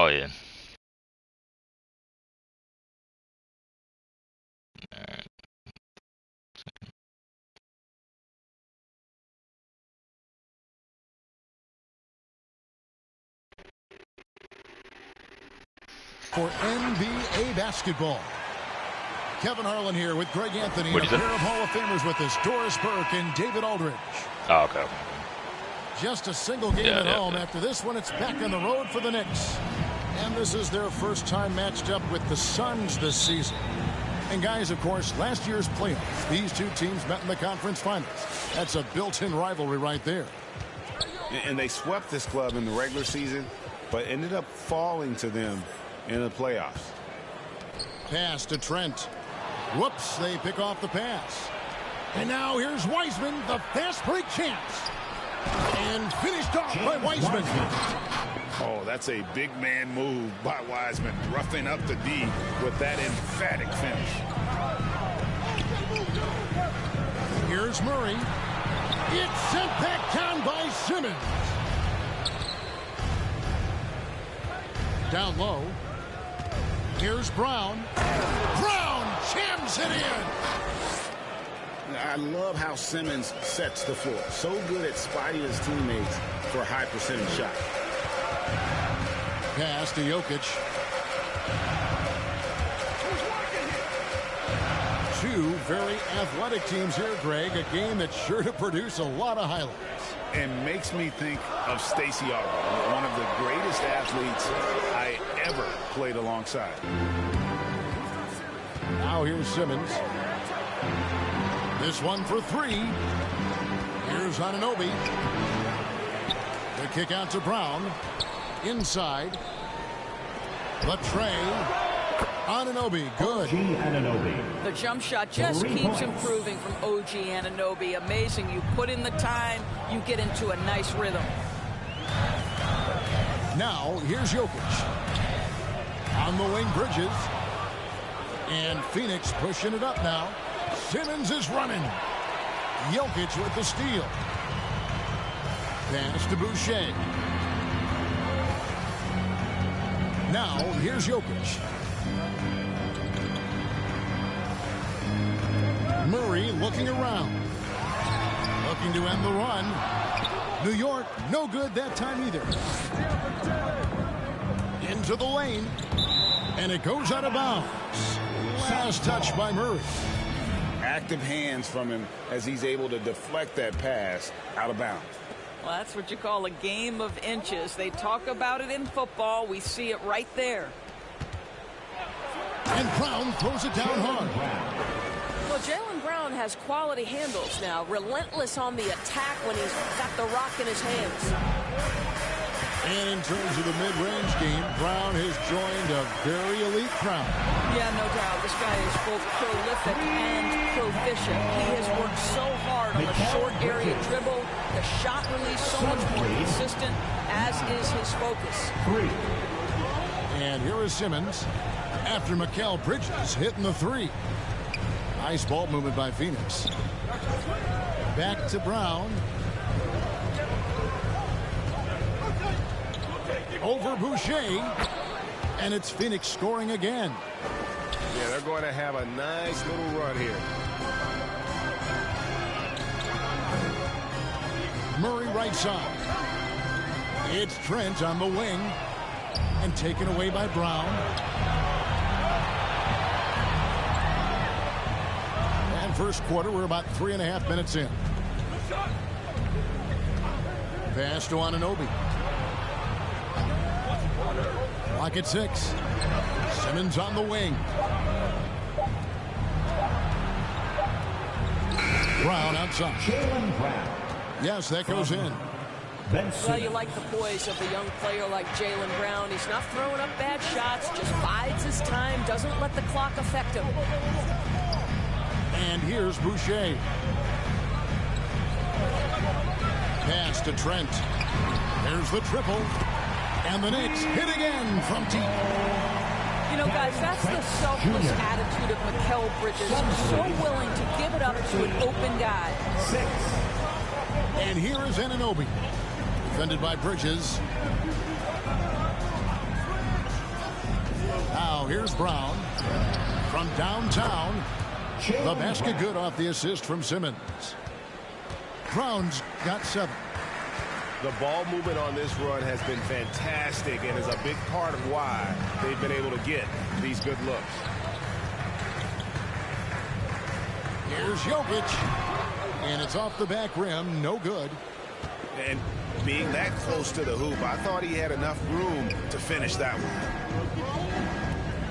Oh yeah. Alright. For NBA basketball, Kevin Harlan here with Greg Anthony and a pair of Hall of Famers with us, Doris Burke and David Aldridge. Oh, okay. Just a single game at home. After this one, it's back on the road for the Knicks. And this is their first time matched up with the Suns this season. And guys, of course, last year's playoffs, these two teams met in the conference finals. That's a built-in rivalry right there. And they swept this club in the regular season, but ended up falling to them in the playoffs. Pass to Trent. Whoops, they pick off the pass. And now here's Wiseman, the fast break chance. And finished off by Wiseman. Oh, that's a big man move by Wiseman, roughing up the D with that emphatic finish. Here's Murray. It's sent back down by Simmons. Down low. Here's Brown. Brown jams it in. I love how Simmons sets the floor. So good at spotting his teammates for a high percentage shot. Pass to Jokic. Two very athletic teams here, Greg. A game that's sure to produce a lot of highlights. And makes me think of Stacey Augmon, one of the greatest athletes I ever played alongside. Now here's Simmons. This one for three. Here's Anunoby. The kick out to Brown. Inside. The tray. Anunoby, good. The jump shot just keeps improving from OG Anunoby. Amazing. You put in the time, you get into a nice rhythm. Now, here's Jokic. On the wing, Bridges. And Phoenix pushing it up now. Simmons is running. Jokic with the steal. Pass to Boucher. Now, here's Jokic. Murray looking around. Looking to end the run. New York, no good that time either. Into the lane. And it goes out of bounds. Last touch by Murray. Active hands from him as he's able to deflect that pass out of bounds. Well, that's what you call a game of inches. They talk about it in football. We see it right there. And Brown throws it down hard. Well, Jaylen Brown has quality handles now. Relentless on the attack when he's got the rock in his hands. And in terms of the mid-range game, Brown has joined a very elite crowd. Yeah, no doubt. This guy is both prolific and proficient. He has worked so hard on the short area dribble. The shot release so much more consistent, as is his focus. And here is Simmons after Mikal Bridges hitting the three. Nice ball movement by Phoenix. Back to Brown. Over Boucher. And it's Phoenix scoring again. Yeah, they're going to have a nice little run here. Murray right side. It's Trent on the wing. And taken away by Brown. And first quarter, we're about 3.5 minutes in. Pass to Anunoby. Clock at 6. Simmons on the wing. Brown outside. Yes, that goes in. Well, you like the poise of a young player like Jaylen Brown. He's not throwing up bad shots, just bides his time, doesn't let the clock affect him. And here's Boucher. Pass to Trent. There's the triple. And the Knicks hit again from deep. You know, guys, that's the selfless attitude of Mikal Bridges. He's so willing to give it up to an open guy. And here is Anunoby. Defended by Bridges. here's Brown from downtown. The basket good off the assist from Simmons. Brown's got 7. The ball movement on this run has been fantastic and is a big part of why they've been able to get these good looks. Here's Jokic. And it's off the back rim. No good. And being that close to the hoop, I thought he had enough room to finish that one.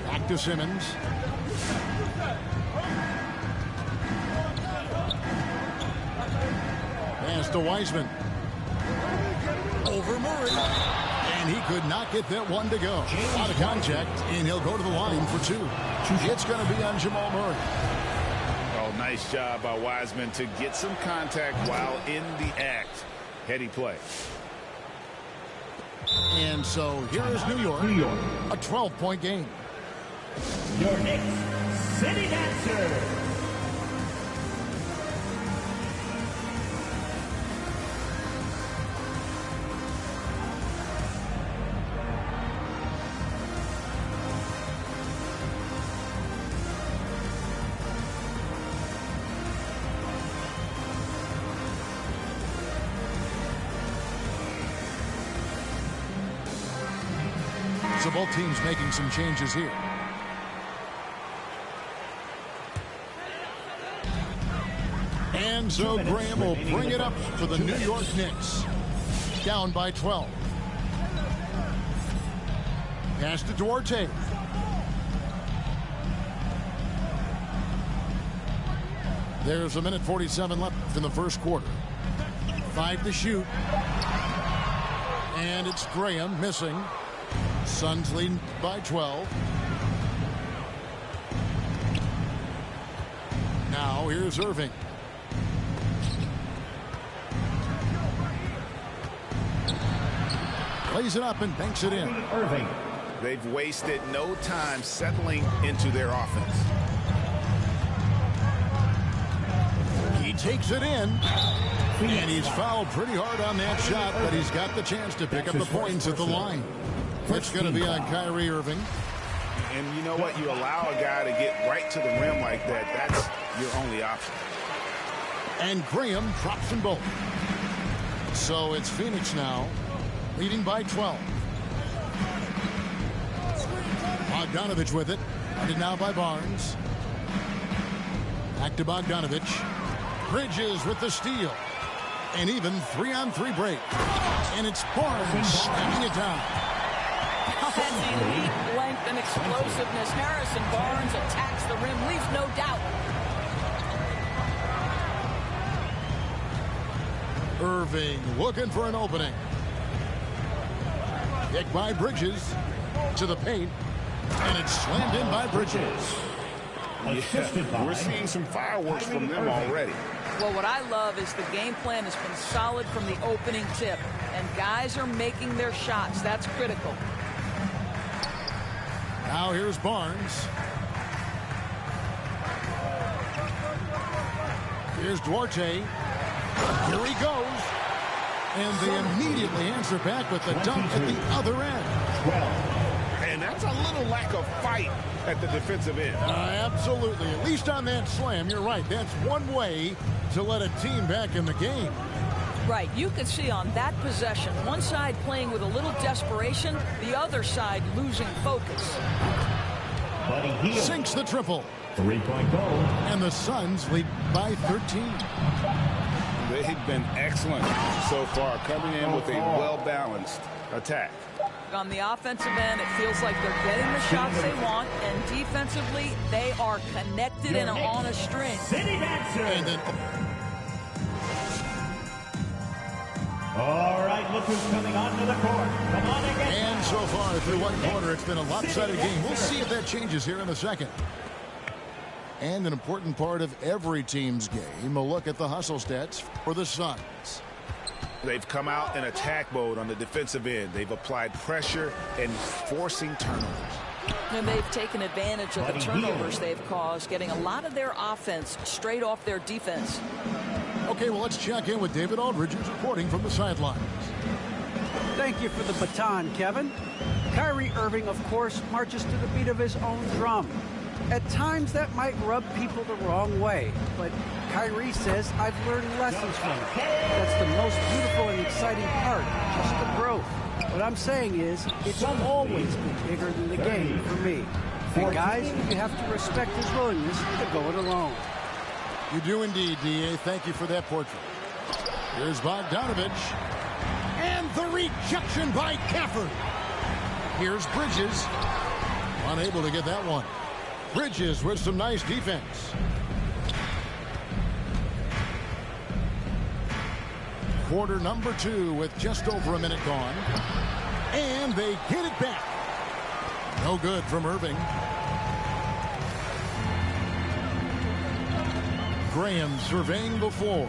Back to Simmons. Pass to Wiseman. Over Murray. And he could not get that one to go. Out of contact, and he'll go to the line for 2. It's going to be on Jamal Murray. Oh, nice job by Wiseman to get some contact while in the act. Heady play. And so here is New York. A 12-point game. Your Knicks City Dancer. So both teams making some changes here. And so Graham will bring it up for the New York Knicks. Down by 12. Pass to Duarte. There's a minute 47 left in the first quarter. 5 to shoot. And it's Graham missing. Suns lead by 12. Now here's Irving. Plays it up and banks it in. Irving. They've wasted no time settling into their offense. He takes it in. And he's fouled pretty hard on that shot, but he's got the chance to pick up the points at the line. It's going to be on Kyrie Irving. And you know what? You allow a guy to get right to the rim like that. That's your only option. And Graham drops them both. So it's Phoenix now, leading by 12. Bogdanovich with it. Guarded now by Barnes. Back to Bogdanovich. Bridges with the steal. And even 3-on-3 break. And it's Barnes snapping it down. That's elite length and explosiveness. Harrison Barnes attacks the rim, leaves no doubt. Irving looking for an opening. Kick by Bridges to the paint. And it's slammed in by Bridges. Yeah, we're seeing some fireworks from them already. Well, what I love is the game plan has been solid from the opening tip. And guys are making their shots. That's critical. Now here's Barnes. Here's Duarte. Here he goes. And they immediately answer back with the dunk at the other end. And that's a little lack of fight at the defensive end. Absolutely. At least on that slam, you're right. That's one way to let a team back in the game. Right. You could see on that possession, one side playing with a little desperation, the other side losing focus. Sinks the triple. 3-point goal. And the Suns lead by 13. They've been excellent so far, coming in with a well-balanced attack. On the offensive end, it feels like they're getting the shots they want, and defensively, they are connected and on a string. City Dancer. And then, all right, look who's coming onto the court. Come on again. and so far through one quarter, it's been a lopsided game. We'll see if that changes here in a second. And an important part of every team's game, a look at the hustle stats for the Suns. They've come out in attack mode on the defensive end. They've applied pressure and forcing turnovers. And they've taken advantage of the turnovers they've caused, getting a lot of their offense straight off their defense. Okay, well, let's check in with David Aldridge, who's reporting from the sidelines. Thank you for the baton, Kevin. Kyrie Irving, of course, marches to the beat of his own drum. At times, that might rub people the wrong way, but Kyrie says, I've learned lessons from it. That's the most beautiful and exciting part, just the growth. What I'm saying is, it's always been bigger than the game for me. And guys, you have to respect his willingness to go it alone. You do indeed, D.A. Thank you for that portrait. Here's Bogdanovich. And the rejection by Gafford. Here's Bridges. Unable to get that one. Bridges with some nice defense. Quarter number 2 with just over a minute gone. And they get it back. No good from Irving. Graham surveying the floor.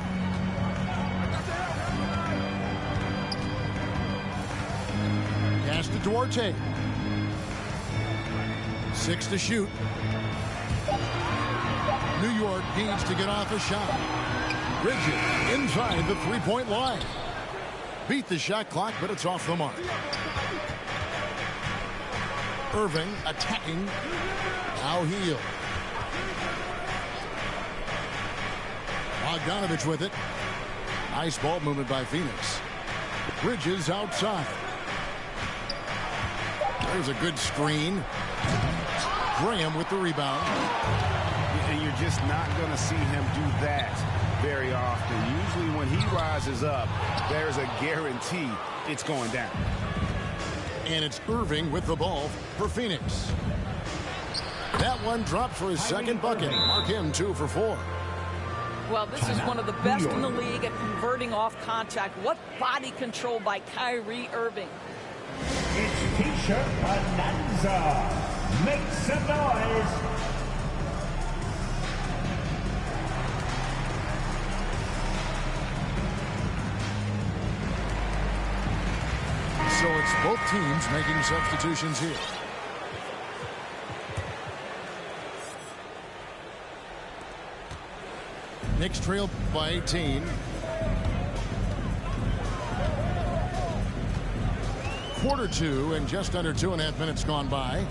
Pass to Duarte. 6 to shoot. New York needs to get off a shot. Bridges inside the three-point line. Beat the shot clock, but it's off the mark. Irving attacking. Now Heel. Bogdanovich with it. Nice ball movement by Phoenix. Bridges outside. There's a good screen. Graham with the rebound. And you're just not going to see him do that very often. Usually when he rises up, there's a guarantee it's going down. And it's Irving with the ball for Phoenix. That one dropped for his second bucket. Mark him 2 for 4. Well, this is one of the best in the league at converting off contact. What body control by Kyrie Irving. It's T-shirt bonanza. Make some noise. So it's both teams making substitutions here. Knicks trail by 18. Quarter 2 and just under 2.5 minutes gone by.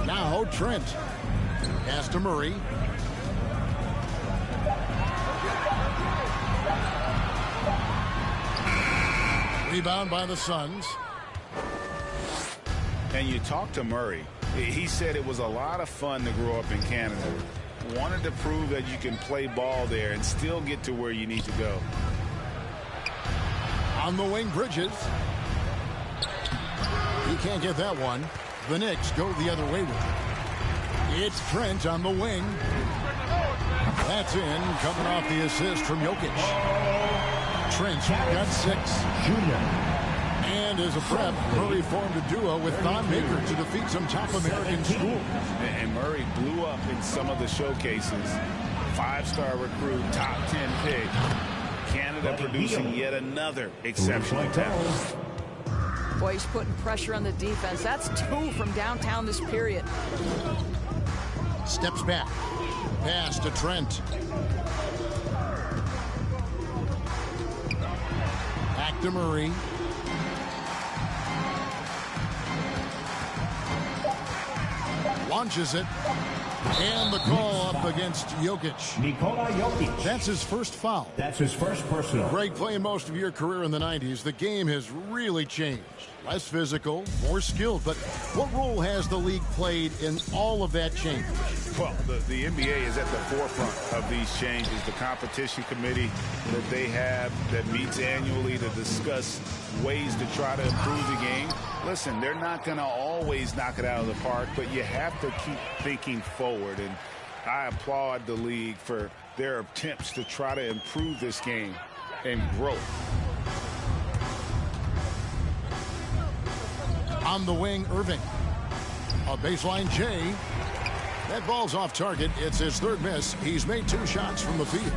Now Trent. Pass to Murray. Rebound by the Suns. And you talk to Murray. He said it was a lot of fun to grow up in Canada. Wanted to prove that you can play ball there and still get to where you need to go. On the wing, Bridges. He can't get that one. The Knicks go the other way with it. It's Trent on the wing. That's in, coming off the assist from Jokic. Trent got 6. And as a prep, Murray formed a duo with Thon Maker to defeat some top American schools. And Murray blew up in some of the showcases. 5-star recruit, top 10 pick. Canada producing yet another exceptional talent. Boy, he's putting pressure on the defense. That's 2 from downtown this period. Steps back. Pass to Trent. Back to Murray. Launches it. And the call up against Jokic. Nikola Jokic. That's his first foul. That's his first personal. Greg, playing most of your career in the 90s, the game has really changed. Less physical, more skilled. But what role has the league played in all of that change? Well, the NBA is at the forefront of these changes. The competition committee that they have that meets annually to discuss ways to try to improve the game. Listen, they're not going to always knock it out of the park, but you have to keep thinking forward. And I applaud the league for their attempts to try to improve this game and grow. On the wing, Irving. A baseline J. That ball's off target. It's his third miss. He's made 2 shots from the field.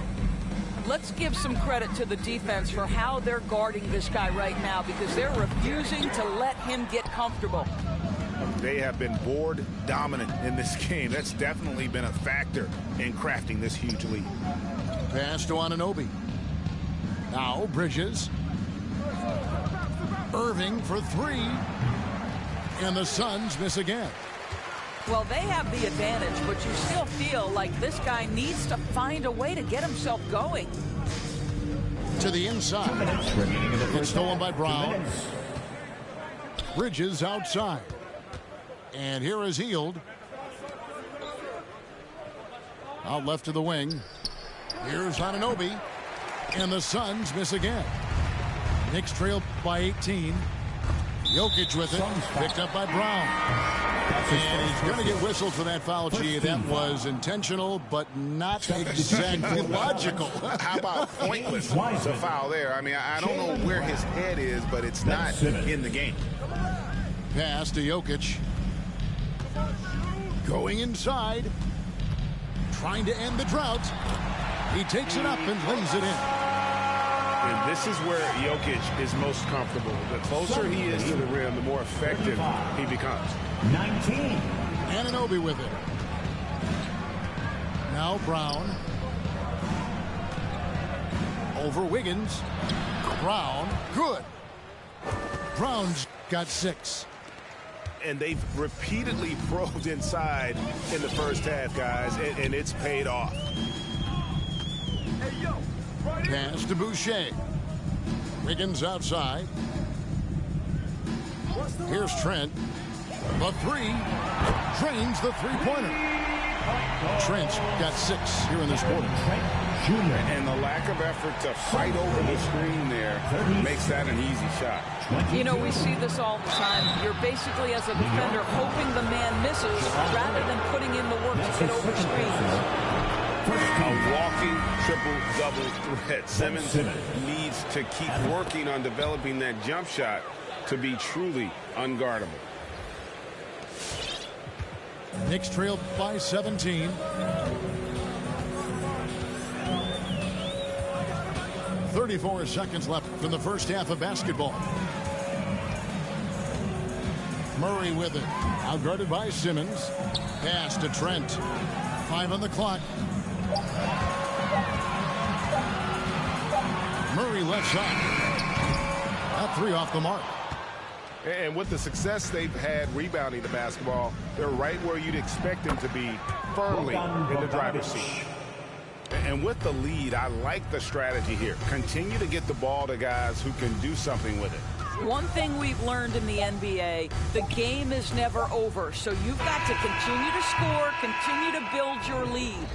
Let's give some credit to the defense for how they're guarding this guy right now, because they're refusing to let him get comfortable. They have been board dominant in this game. That's definitely been a factor in crafting this huge lead. Pass to Anunoby. Now Bridges. Irving for three. And the Suns miss again. Well, they have the advantage, but you still feel like this guy needs to find a way to get himself going. To the inside. It's stolen by Brown. Bridges outside. And here is Hield. Out left to the wing. Here's Anunoby. And the Suns miss again. Knicks trail by 18. Jokic with it. Picked up by Brown. And he's going to get whistled for that foul, G. That was intentional, but not exactly logical. How about pointless? It's a foul there. I mean, I don't know where his head is, but it's not in the game. Pass to Jokic. Going inside. Trying to end the drought. He takes it up and lays it in. And this is where Jokic is most comfortable. The closer he is to the rim, the more effective he becomes. 19. Anunoby with it. Now Brown. Over Wiggins. Brown. Good. Brown's got 6. And they've repeatedly probed inside in the first half, guys, and it's paid off. Pass to Boucher. Wiggins outside. Here's Trent. The three. Drains the three-pointer. Trent's got 6 here in this quarter. And the lack of effort to fight over the screen there makes that an easy shot. You know, we see this all the time. You're basically, as a defender, hoping the man misses rather than putting in the work to get over screens. A walking triple-double threat. Simmons needs to keep working on developing that jump shot to be truly unguardable. Knicks trail by 17. 34 seconds left in the first half of basketball. Murray with it. Outguarded by Simmons. Pass to Trent. 5 on the clock. Murray left side. That 3 off the mark. And with the success they've had rebounding the basketball, they're right where you'd expect them to be, firmly in the driver's seat. And with the lead, I like the strategy here. Continue to get the ball to guys who can do something with it. One thing we've learned in the NBA, the game is never over. So you've got to continue to score, continue to build your lead.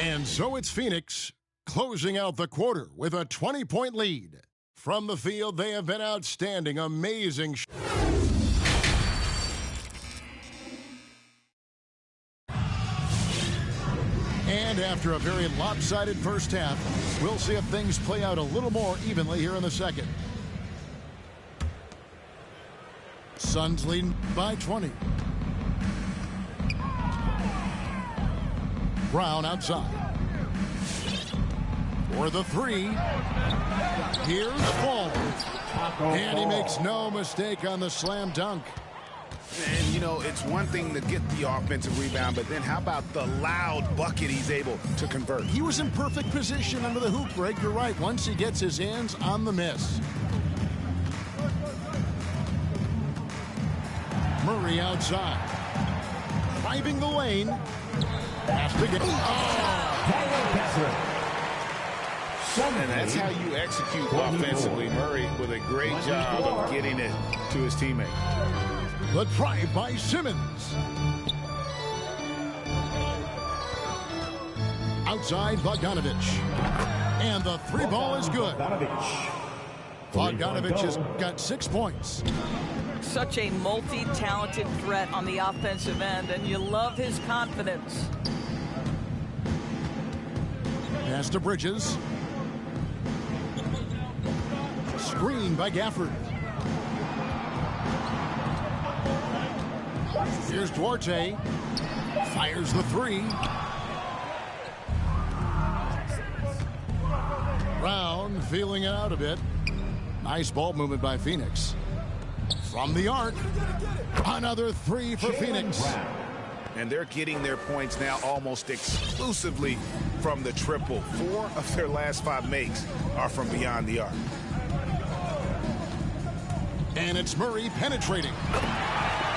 And so it's Phoenix closing out the quarter with a 20-point lead. From the field, they have been outstanding, amazing. And after a very lopsided first half, we'll see if things play out a little more evenly here in the second. Suns leading by 20. Brown outside. For the 3. Here's Paul. And he makes no mistake on the slam dunk. And, you know, it's one thing to get the offensive rebound, but then how about the loud bucket he's able to convert? He was in perfect position under the hoop break. You're right. Once he gets his hands on the miss. Murray outside. Driving the lane. Has to get. And that's how you execute offensively. Murray with a great job of getting it to his teammate. The drive by Simmons. Outside Bogdanovich. And the 3 ball is good. Bogdanovich has got 6 points. Such a multi-talented threat on the offensive end, and you love his confidence. Pass to Bridges. Screen by Gafford. Here's Duarte. Fires the 3. Brown feeling it out a bit. Nice ball movement by Phoenix. From the arc. Another 3 for Phoenix. And they're getting their points now almost exclusively from the triple. 4 of their last 5 makes are from beyond the arc. And it's Murray penetrating.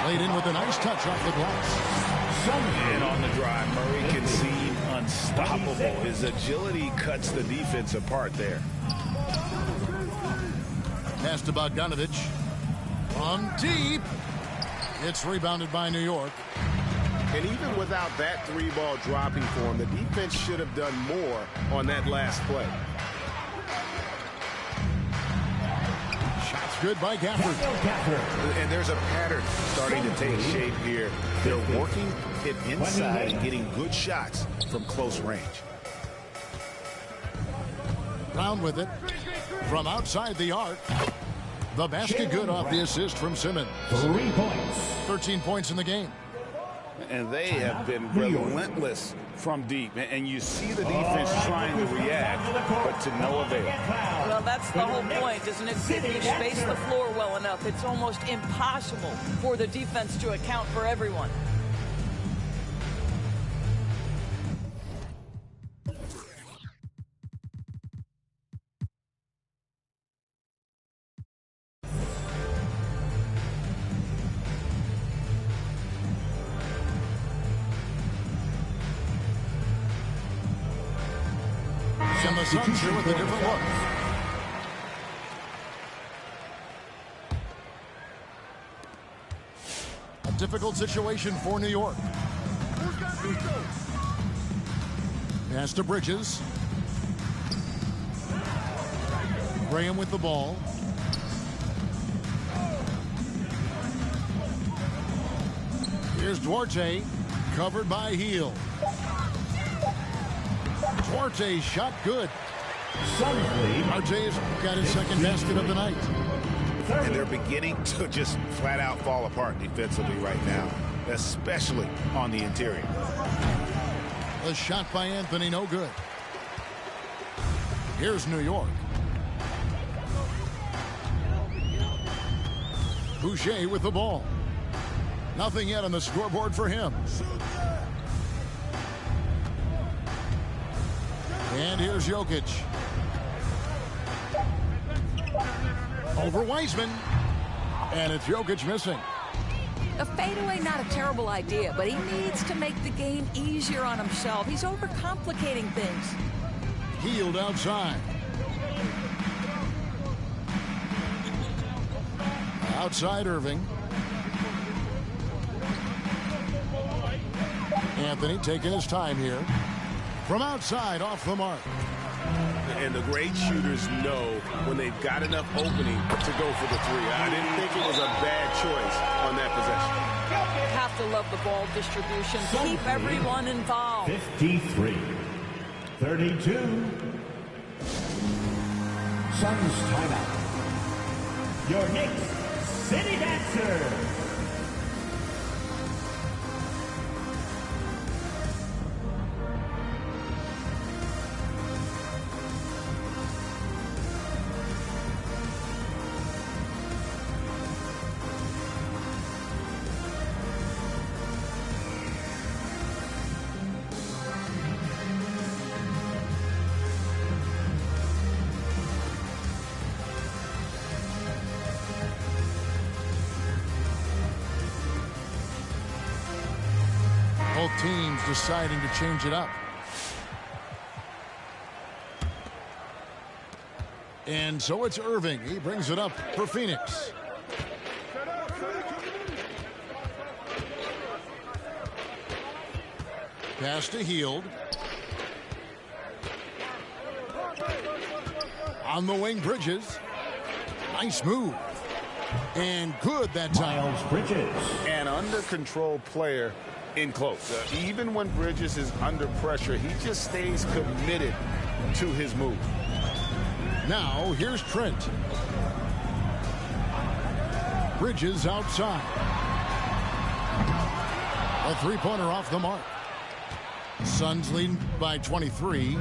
Laid in with a nice touch off the glass. And on the drive, Murray can seem unstoppable. His agility cuts the defense apart there. Pass to Bogdanovich. From deep. It's rebounded by New York. And even without that three-ball dropping for him, the defense should have done more on that last play. Shots good by Gafford. And there's a pattern starting to take shape here. They're working it inside and getting good shots from close range. Brown with it. From outside the arc. The basket good off the assist from Simmons. 3 points. 13 points in the game. And they have been relentless from deep. And you see the defense trying to react, but to no avail. Well, that's the whole point, isn't it? If you space the floor well enough, it's almost impossible for the defense to account for everyone. And the Suns here with a different look. A difficult situation for New York. Pass to Bridges. Graham with the ball. Here's Duarte, covered by Heel. Duarte's shot good. Duarte's got his second basket of the night. And they're beginning to just flat out fall apart defensively right now, especially on the interior. A shot by Anthony, no good. Here's New York. Boucher with the ball. Nothing yet on the scoreboard for him. And here's Jokic. Over Wiseman. And it's Jokic missing. A fadeaway, not a terrible idea, but he needs to make the game easier on himself. He's overcomplicating things. Healed outside. Outside Irving. Anthony taking his time here. From outside, off the mark. And the great shooters know when they've got enough opening to go for the three. I didn't think it was a bad choice on that possession. You have to love the ball distribution. Keep everyone involved. 53. 32. Suns timeout. Your Knicks City Dancer. Both teams deciding to change it up. And so it's Irving. He brings it up for Phoenix. Pass to Hield. On the wing, Bridges. Nice move. And good that time. Miles Bridges. An under-control player in close. Even when Bridges is under pressure, he just stays committed to his move. Now, here's Trent. Bridges outside. A three-pointer off the mark. Suns leading by 23.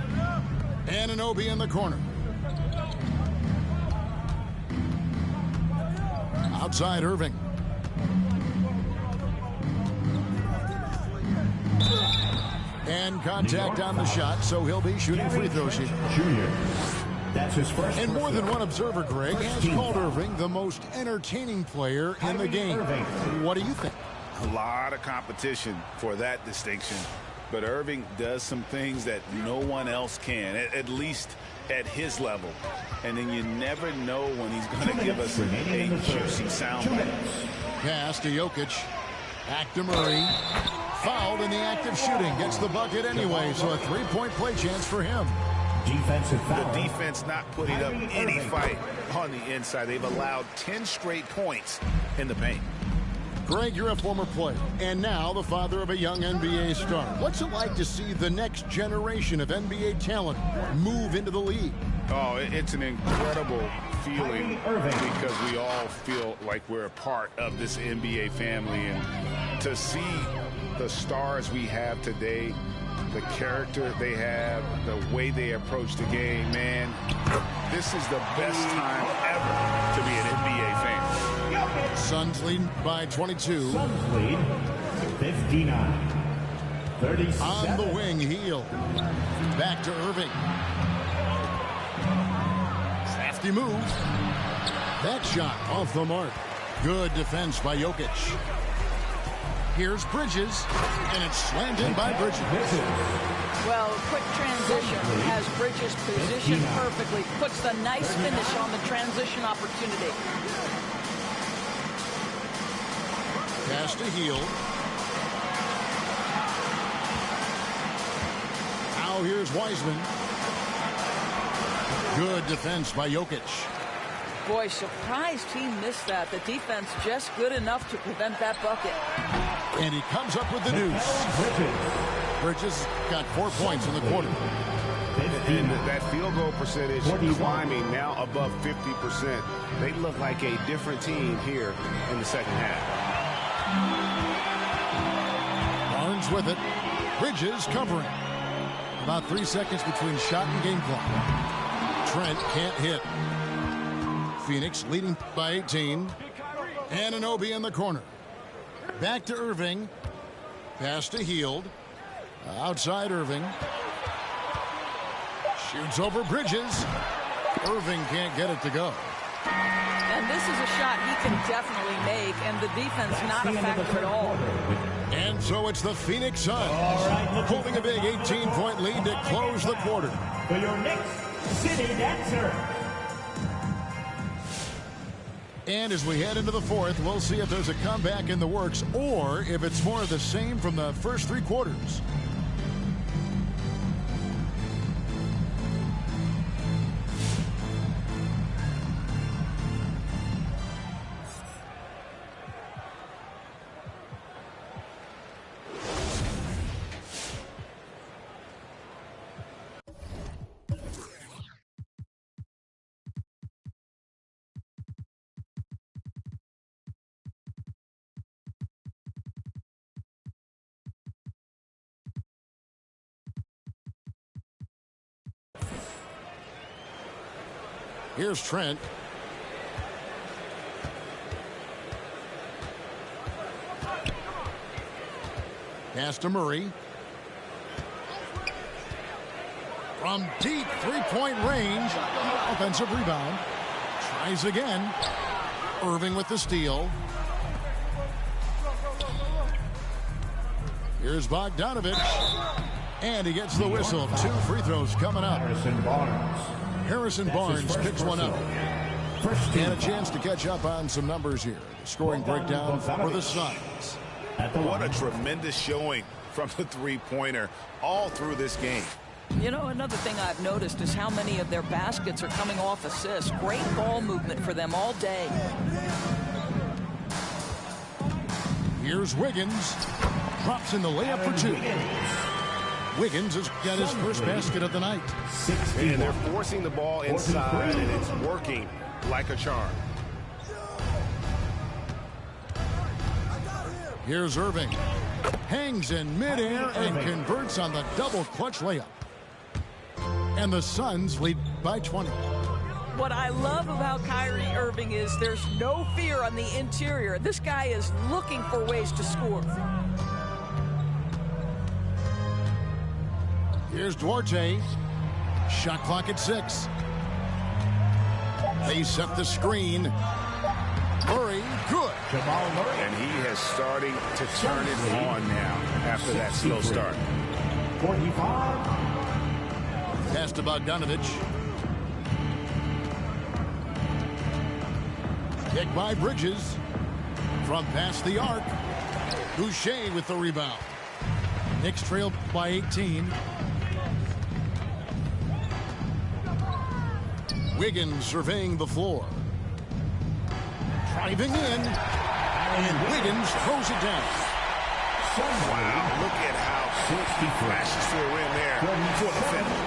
Anunoby in the corner. Outside Irving. And contact on the shot, so he'll be shooting free throws here. Junior. That's his first. And more than one observer, Greg, has called Irving the most entertaining player in the game. What do you think? A lot of competition for that distinction. But Irving does some things that no one else can, at least at his level. And then you never know when he's going to give us a juicy soundbite. Pass to Jokic. Back to Murray. Fouled in the act of shooting. Gets the bucket anyway, so a three-point play chance for him. Defensive foul. The defense not putting up any fight on the inside. They've allowed 10 straight points in the paint. Greg, you're a former player, and now the father of a young NBA star. What's it like to see the next generation of NBA talent move into the league? Oh, it's an incredible feeling because we all feel like we're a part of this NBA family. And to see the stars we have today, the character they have, the way they approach the game, man, this is the best time ever to be an NBA fan. Suns lead by 22. Suns lead 59. 37. On the wing, Hield. Back to Irving. Crafty move. That shot off the mark. Good defense by Jokic. Here's Bridges, and it's slammed in by Bridges. Well, quick transition has Bridges positioned perfectly. Puts the nice finish on the transition opportunity. Pass to Hield. Now here's Wiseman. Good defense by Jokic. Boy, surprised he missed that. The defense just good enough to prevent that bucket. And he comes up with the deuce. Bridges got 4 points in the quarter. And that field goal percentage climbing now above 50%. They look like a different team here in the second half. Barnes with it. Bridges covering. About 3 seconds between shot and game clock. Trent can't hit. Phoenix leading by 18. Anunoby in the corner. Back to Irving. Pass to Hield. Outside Irving. Shoots over Bridges. Irving can't get it to go. And this is a shot he can definitely make, and the defense not a factor at all. And so it's the Phoenix Suns holding a big 18-point lead to close the quarter. For your Knicks City Dancer. And as we head into the fourth, we'll see if there's a comeback in the works or if it's more of the same from the first 3 quarters. Here's Trent. Pass to Murray. From deep three-point range. Offensive rebound. Tries again. Irving with the steal. Here's Bogdanovich. And he gets the whistle. 2 free throws coming up. Harrison Barnes picks one up. And a chance to catch up on some numbers here. The scoring breakdown for the Suns. What a tremendous showing from the three-pointer all through this game. You know, another thing I've noticed is how many of their baskets are coming off assists. Great ball movement for them all day. Here's Wiggins. Drops in the layup for 2. Wiggins has got his first basket of the night. And they're forcing the ball inside, and it's working like a charm. Here's Irving. Hangs in midair and converts on the double clutch layup. And the Suns lead by 20. What I love about Kyrie Irving is there's no fear on the interior. This guy is looking for ways to score. Here's Duarte. Shot clock at 6. They set the screen. Murray, good. Jamal Murray. And he has starting to turn it on now after that slow start. 45. Pass to Bogdanovich. Kick by Bridges. From past the arc. Boucher with the rebound. Knicks trailed by 18. Wiggins surveying the floor. Driving in. And Wiggins throws it down. Wow, look at how he flashes to the rim there for the finish.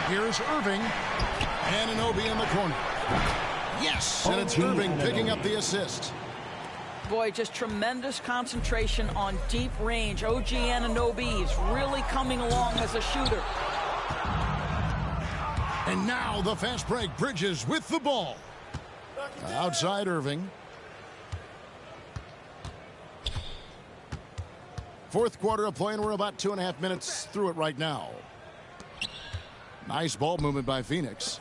Here's Irving. Anunoby in the corner. Yes, and it's Irving picking up the assist. Boy, just tremendous concentration on deep range. OG Anunoby is really coming along as a shooter. And now the fast break. Bridges with the ball. Outside Irving. Fourth quarter of play, and we're about 2.5 minutes through it right now. Nice ball movement by Phoenix.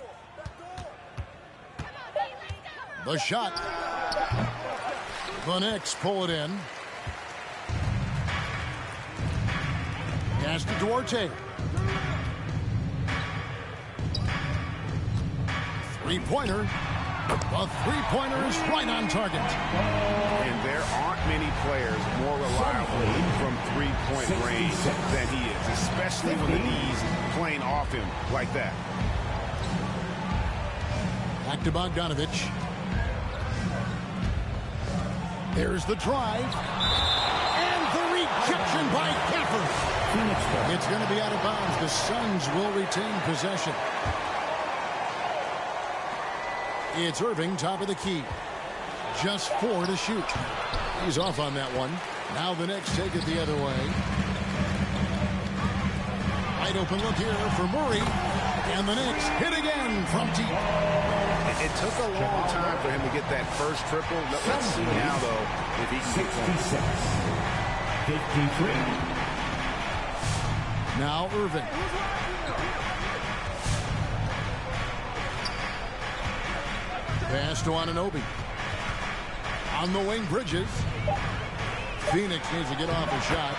The shot. The Knicks pull it in. Pass to Duarte. Three-pointer. The three-pointer is right on target. And there aren't many players more reliable from three-point range than he is, especially when the D's playing off him like that. Back to Bogdanovich. There's the drive. And the rejection by Gafford. It's going to be out of bounds. The Suns will retain possession. It's Irving, top of the key. Just 4 to shoot. He's off on that one. Now the Knicks take it the other way. Wide open look here for Murray. And the Knicks hit again from deep. It took a long time for him to get that first triple. Let's see now, though, if he can get 53. Now Irving. Pass to Anunoby. On the wing, Bridges. Phoenix needs to get off a shot.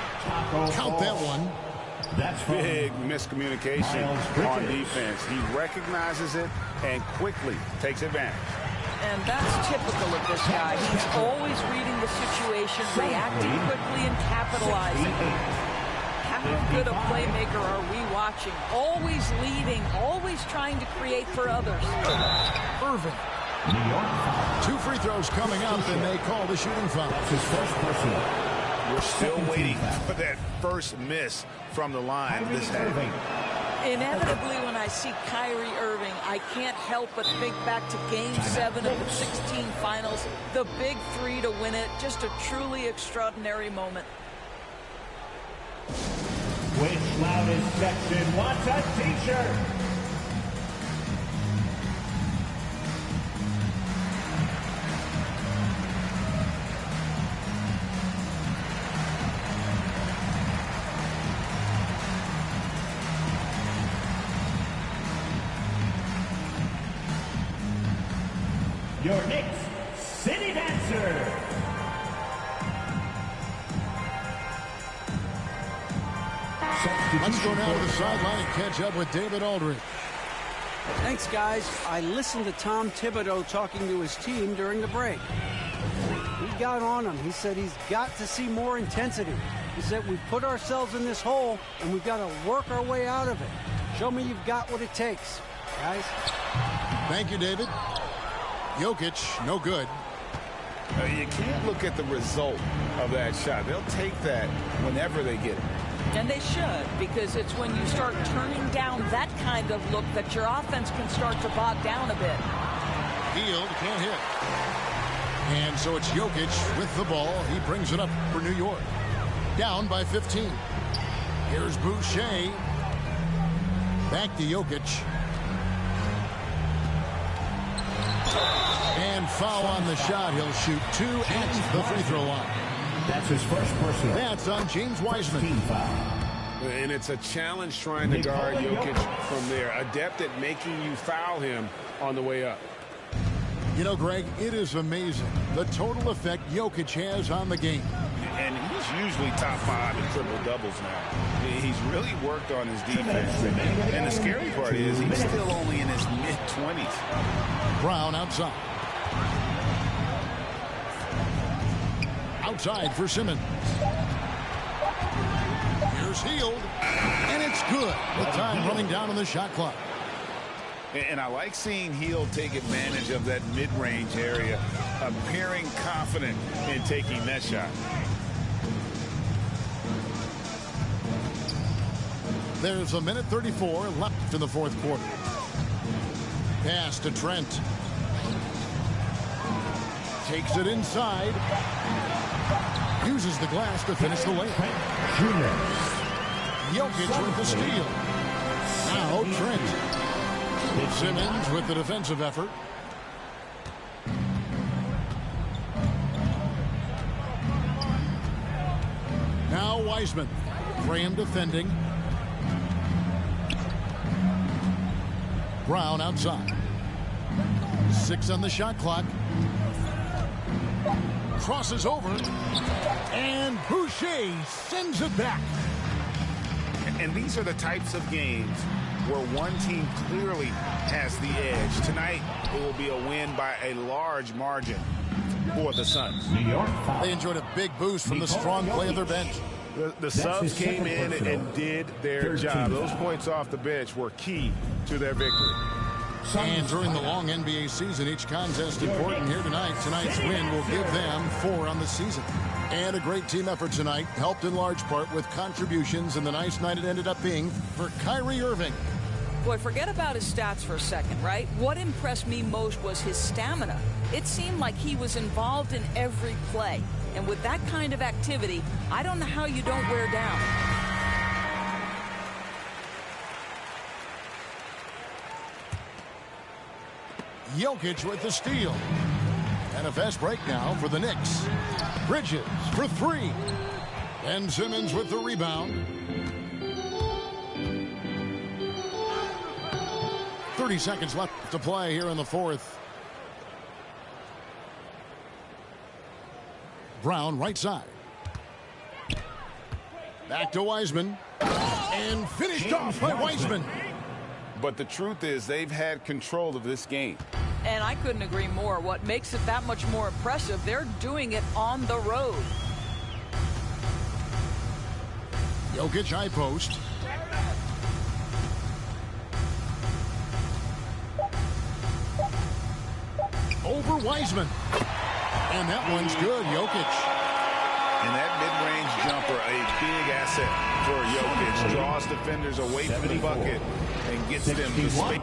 Count that one. That's big miscommunication on defense. He recognizes it and quickly takes advantage. And that's typical of this guy. He's always reading the situation, reacting quickly, and capitalizing. How good a playmaker are we watching? Always leading, always trying to create for others. Irving. 2 free throws coming up, and they call the shooting foul. That's his first personal. We're still waiting for that first miss from the line this half. Inevitably, when I see Kyrie Irving, I can't help but think back to Game 7 of the 16 finals. The big 3 to win it. Just a truly extraordinary moment. Which loudest section wants a t-shirt? Your Knicks City Dancer. Let's go now to the sideline and catch up with David Aldridge. Thanks, guys. I listened to Tom Thibodeau talking to his team during the break. He got on him. He said he's got to see more intensity. He said we put ourselves in this hole, and we've got to work our way out of it. Show me you've got what it takes, guys. Thank you, David. Jokic, no good. You can't look at the result of that shot. They'll take that whenever they get it. And they should, because it's when you start turning down that kind of look that your offense can start to bog down a bit. Hield can't hit. And so it's Jokic with the ball. He brings it up for New York. Down by 15. Here's Boucher. Back to Jokic. And foul on the shot. He'll shoot 2 at the free throw line. That's his first personal. That's on James Wiseman. Team foul. And it's a challenge trying to guard Jokic from there. Adept at making you foul him on the way up. You know, Greg, it is amazing the total effect Jokic has on the game. And he's usually top 5 in triple-doubles now. He's really worked on his defense. And the scary part is he's still only in his mid-20s. Brown outside. Outside for Simmons. Here's Hield. And it's good. With time running down on the shot clock. And I like seeing Hield take advantage of that mid-range area, appearing confident in taking that shot. There's a minute 34 left in the fourth quarter. Pass to Trent. Takes it inside. Uses the glass to finish the layup. Jokic with the steal. Now Trent. Simmons with the defensive effort. Now Wiseman. Graham defending. Brown outside. 6 on the shot clock. Crosses over. And Boucher sends it back. And these are the types of games where one team clearly has the edge. Tonight, it will be a win by a large margin for the Suns. They enjoyed a big boost from the strong play of their bench. The subs came in and did their job. Those points off the bench were key to their victory. And during the long NBA season, each contest important here tonight. Tonight's win will give them 4 on the season. And a great team effort tonight, helped in large part with contributions, and the nice night it ended up being for Kyrie Irving. Boy, forget about his stats for a second, right? What impressed me most was his stamina. It seemed like he was involved in every play. And with that kind of activity, I don't know how you don't wear down. Jokic with the steal. And a fast break now for the Knicks. Bridges for 3. And Simmons with the rebound. 30 seconds left to play here in the fourth. Brown right side. Back to Wiseman. And finished off by Wiseman. But the truth is they've had control of this game. And I couldn't agree more. What makes it that much more impressive, they're doing it on the road. Jokic high post. Over Wiseman. And that one's good, Jokic. And that mid-range jumper, a big asset for Jokic. Draws defenders away from the bucket and gets them to space.